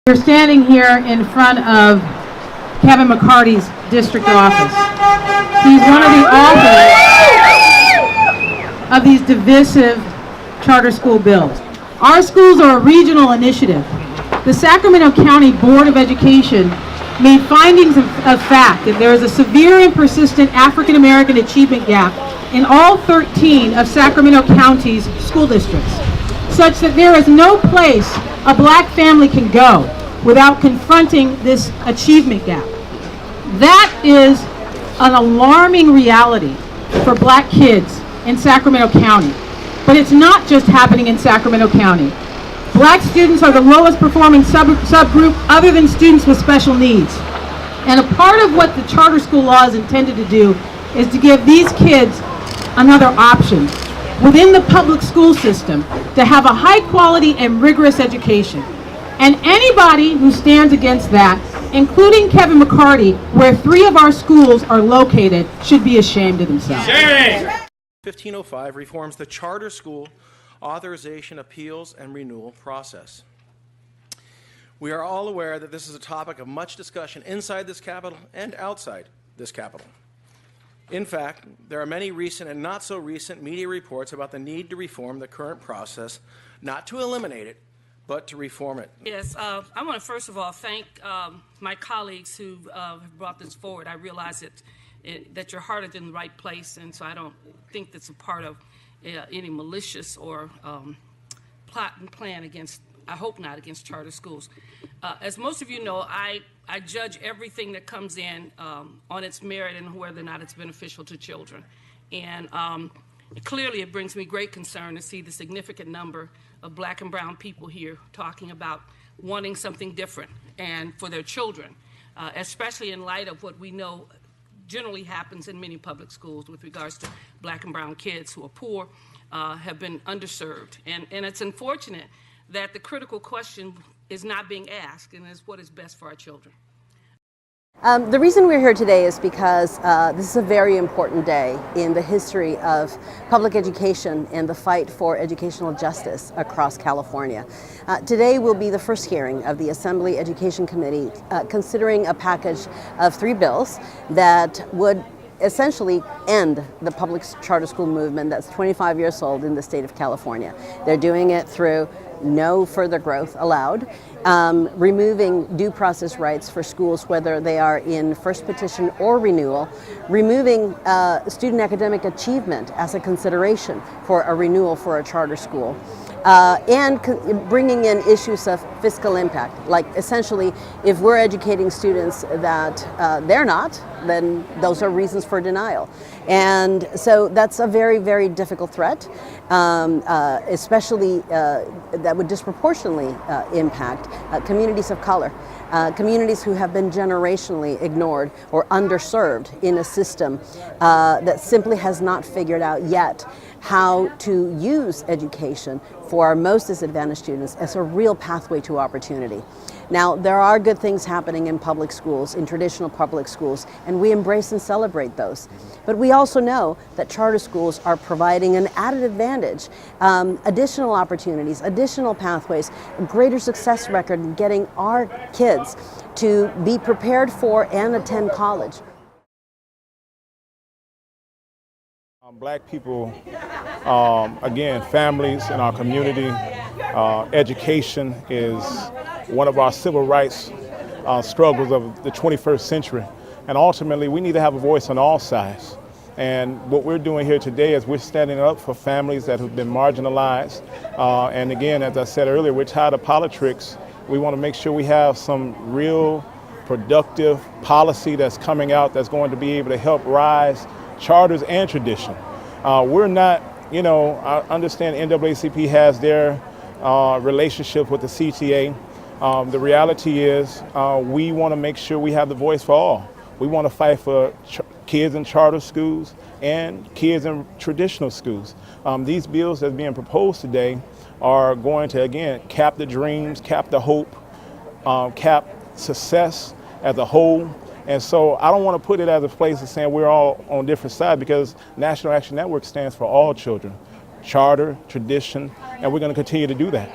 We're standing here in front of Kevin McCarty's district office. He's one of the authors of these divisive charter school bills. Our schools are a regional initiative. The Sacramento County Board of Education made findings of fact that there is a severe and persistent African American achievement gap in all 13 of Sacramento County's school districts, such that there is no place a black family can go without confronting this achievement gap. That is an alarming reality for black kids in Sacramento County. But it's not just happening in Sacramento County. Black students are the lowest performing subgroup other than students with special needs. And a part of what the charter school law is intended to do is to give these kids another option within the public school system to have a high quality and rigorous education. And anybody who stands against that, including Kevin McCarty, where 3 of our schools are located, should be ashamed of themselves. Shame! 1505 reforms the charter school authorization, appeals, and renewal process. We are all aware that this is a topic of much discussion inside this Capitol and outside this Capitol. In fact, there are many recent and not so recent media reports about the need to reform the current process, not to eliminate it, but to reform it. Yes, I want to first of all thank my colleagues who have brought this forward. I realize that your heart is in the right place, and so I don't think that's a part of any malicious or plot and plan against, I hope not, against charter schools. As most of you know, I judge everything that comes in on its merit and whether or not it's beneficial to children. And clearly it brings me great concern to see the significant number of black and brown people here talking about wanting something different and for their children, especially in light of what we know generally happens in many public schools with regards to black and brown kids who are poor, have been underserved. And it's unfortunate that the critical question is not being asked, and is what is best for our children. The reason we're here today is because this is a very important day in the history of public education and the fight for educational justice across California. Today will be the first hearing of the Assembly Education Committee considering a package of 3 bills that would essentially end the public charter school movement that's 25 years old in the state of California. They're doing it through no further growth allowed, removing due process rights for schools whether they are in first petition or renewal, removing student academic achievement as a consideration for a renewal for a charter school, and bringing in issues of fiscal impact, like essentially if we're educating students that they're not, then those are reasons for denial. And so that's a very, very difficult threat, especially that would disproportionately impact communities of color, communities who have been generationally ignored or underserved in a system that simply has not figured out yet how to use education for our most disadvantaged students as a real pathway to opportunity. Now, there are good things happening in public schools, in traditional public schools, and we embrace and celebrate those. But we also know that charter schools are providing an added advantage, additional opportunities, additional pathways, a greater success record in getting our kids to be prepared for and attend college. Black people, again, families in our community, education is one of our civil rights struggles of the 21st century. And ultimately, we need to have a voice on all sides. And what we're doing here today is we're standing up for families that have been marginalized. And again, as I said earlier, we're tired of politics. We want to make sure we have some real productive policy that's coming out that's going to be able to help rise charters and tradition. We're not, I understand NAACP has their relationship with the CTA. The reality is we want to make sure we have the voice for all. We want to fight for kids in charter schools and kids in traditional schools. These bills that are being proposed today are going to, again, cap the dreams, cap the hope, cap success as a whole. And so I don't want to put it as a place of saying we're all on different sides, because National Action Network stands for all children, charter, tradition, and we're going to continue to do that.